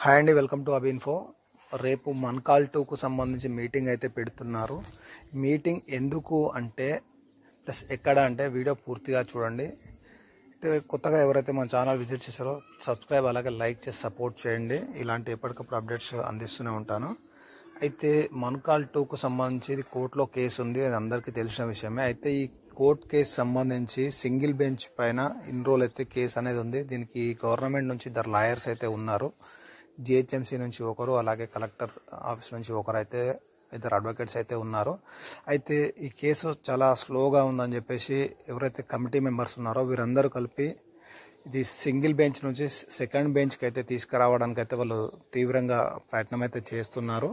Hi అండి, welcome to అబిన్ఫో. రేపు మన్కాల్ 2కు సంబంధించి మీటింగ్ అయితే పెడుతున్నారు. మీటింగ్ ఎందుకు అంటే ప్లస్ ఎక్కడ అంటే వీడియో పూర్తిగా చూడండి. అయితే కొత్తగా ఎవరైతే మన ఛానల్ విజిట్ చేశారో సబ్స్క్రైబ్ అలాగే లైక్ చేసి సపోర్ట్ చేయండి. ఇలాంటి ఎప్పటికప్పుడు అప్డేట్స్ అందిస్తూనే ఉంటాను. అయితే మన్కాల్ 2కు సంబంధించి ఇది కోర్టులో కేసు ఉంది, అది అందరికీ తెలిసిన విషయమే. అయితే ఈ కోర్టు కేసు సంబంధించి సింగిల్ బెంచ్ పైన ఇన్ని రోజులు అయితే కేసు అనేది ఉంది. దీనికి గవర్నమెంట్ నుంచి ఇద్దరు లాయర్స్ అయితే ఉన్నారు. జిహెచ్ఎంసీ నుంచి ఒకరు, అలాగే కలెక్టర్ ఆఫీస్ నుంచి ఒకరు, అయితే ఇద్దరు అడ్వకేట్స్ అయితే ఉన్నారు. అయితే ఈ కేసు చాలా స్లోగా ఉందని చెప్పేసి ఎవరైతే కమిటీ మెంబర్స్ ఉన్నారో వీరందరూ కలిపి ఇది సింగిల్ బెంచ్ నుంచి సెకండ్ బెంచ్కి అయితే తీసుకురావడానికి అయితే వాళ్ళు తీవ్రంగా ప్రయత్నం అయితే చేస్తున్నారు.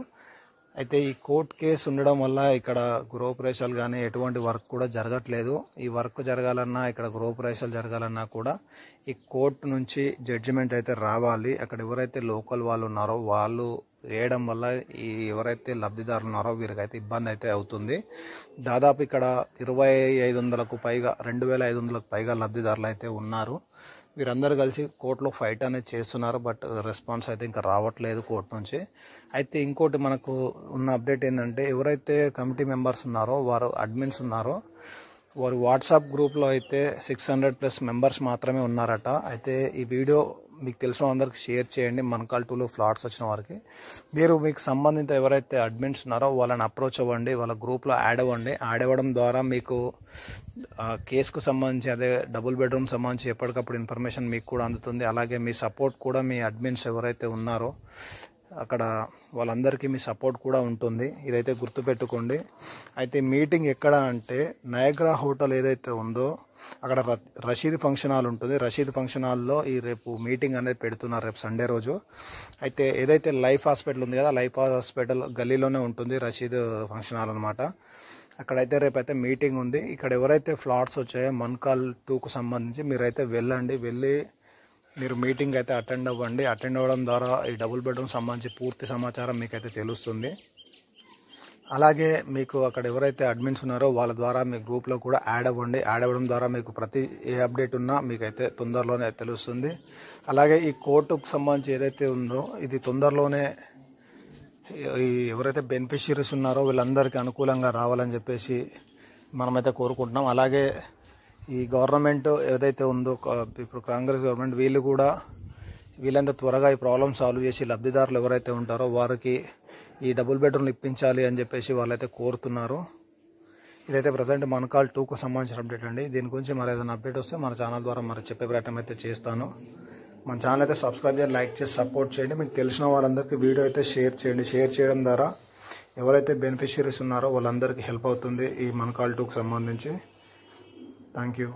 అయితే ఈ కోర్టు కేసు ఉండడం వల్ల ఇక్కడ గృహప్రవేశాలు కానీ ఎటువంటి వర్క్ కూడా జరగట్లేదు. ఈ వర్క్ జరగాలన్నా, ఇక్కడ గృహప్రవేశాలు జరగాలన్నా కూడా ఈ కోర్టు నుంచి జడ్జిమెంట్ అయితే రావాలి. అక్కడ ఎవరైతే లోకల్ వాళ్ళు ఉన్నారో వాళ్ళు వేయడం వల్ల ఈ ఎవరైతే లబ్ధిదారులు ఉన్నారో వీరికైతే ఇబ్బంది అయితే అవుతుంది. దాదాపు ఇక్కడ 2500కు పైగా 2500కు పైగా లబ్ధిదారులు అయితే ఉన్నారు. వీరందరూ కలిసి కోర్టులో ఫైట్ అనేది చేస్తున్నారు. బట్ రెస్పాన్స్ అయితే ఇంకా రావట్లేదు కోర్టు నుంచి. అయితే ఇంకోటి మనకు ఉన్న అప్డేట్ ఏంటంటే ఎవరైతే కమిటీ మెంబర్స్ ఉన్నారో వారు అడ్మిన్స్ ఉన్నారో వారు వాట్సాప్ గ్రూప్లో అయితే 600+ మెంబర్స్ మాత్రమే ఉన్నారట. అయితే ఈ వీడియో మీకు తెలిసిన అందరికి షేర్ చేయండి. మన్కాల్ 2లో ఫ్లాట్స్ వచ్చిన వారికి మీరు మీకు సంబంధిత ఎవరైతే అడ్మిన్స్ ఉన్నారో వాళ్ళని అప్రోచ్ అవ్వండి, వాళ్ళ గ్రూప్లో యాడ్ అవ్వండి. యాడ్ అవ్వడం ద్వారా మీకు కేసుకు సంబంధించి, అదే డబుల్ బెడ్రూమ్ సంబంధించి ఎప్పటికప్పుడు ఇన్ఫర్మేషన్ మీకు కూడా అందుతుంది. అలాగే మీ సపోర్ట్ కూడా మీ అడ్మిన్స్ ఎవరైతే ఉన్నారో అక్కడ వాళ్ళందరికీ మీ సపోర్ట్ కూడా ఉంటుంది. ఇదైతే గుర్తుపెట్టుకోండి. అయితే మీటింగ్ ఎక్కడ అంటే నయగ్రా హోటల్ ఏదైతే ఉందో అక్కడ రషీద్ ఫంక్షన్ హాల్ ఉంటుంది. రషీద్ ఫంక్షన్ హాల్లో ఈ రేపు మీటింగ్ అనేది పెడుతున్నారు, రేపు సండే రోజు. అయితే ఏదైతే లైఫ్ హాస్పిటల్ ఉంది కదా, లైఫ్ హాస్పిటల్ గల్లీలోనే ఉంటుంది రషీద్ ఫంక్షన్ హాల్ అనమాట. అక్కడైతే రేపైతే మీటింగ్ ఉంది. ఇక్కడ ఎవరైతే ఫ్లాట్స్ వచ్చాయో మన్కాల్ 2కు సంబంధించి మీరైతే వెళ్ళండి, వెళ్ళి మీరు మీటింగ్ అయితే అటెండ్ అవ్వండి. అటెండ్ అవ్వడం ద్వారా ఈ డబుల్ బెడ్రూమ్ సంబంధించి పూర్తి సమాచారం మీకైతే తెలుస్తుంది. అలాగే మీకు అక్కడ ఎవరైతే అడ్మిన్స్ ఉన్నారో వాళ్ళ ద్వారా మీ గ్రూప్లో కూడా యాడ్ అవ్వండి. యాడ్ అవ్వడం ద్వారా మీకు ప్రతి ఏ అప్డేట్ ఉన్నా మీకైతే తొందరలోనే తెలుస్తుంది. అలాగే ఈ కోర్టుకు సంబంధించి ఏదైతే ఉందో ఇది తొందరలోనే ఎవరైతే బెనిఫిషియరీస్ ఉన్నారో వీళ్ళందరికీ అనుకూలంగా రావాలని చెప్పేసి మనమైతే కోరుకుంటున్నాం. అలాగే ఈ గవర్నమెంట్ ఏదైతే ఉందో ఇప్పుడు కాంగ్రెస్ గవర్నమెంట్ వీళ్ళు కూడా వీళ్ళంతా త్వరగా ఈ ప్రాబ్లమ్ సాల్వ్ చేసి లబ్ధిదారులు ఎవరైతే ఉంటారో వారికి ఈ డబుల్ బెడ్రూమ్లు ఇప్పించాలి అని చెప్పేసి వాళ్ళైతే కోరుతున్నారు. ఇదైతే ప్రజెంట్ మన్కాల్ 2కు సంబంధించిన అప్డేట్ అండి. దీని గురించి మరి ఏదైనా అప్డేట్ వస్తే మన ఛానల్ ద్వారా మరి చెప్పే ప్రయత్నం అయితే చేస్తాను. మన ఛానల్ అయితే సబ్స్క్రైబ్ చేసి లైక్ చేసి సపోర్ట్ చేయండి. మీకు తెలిసిన వాళ్ళందరికీ వీడియో అయితే షేర్ చేయండి. షేర్ చేయడం ద్వారా ఎవరైతే బెనిఫిషియరీస్ ఉన్నారో వాళ్ళందరికీ హెల్ప్ అవుతుంది ఈ మన్కాల్ 2కు సంబంధించి. Thank you.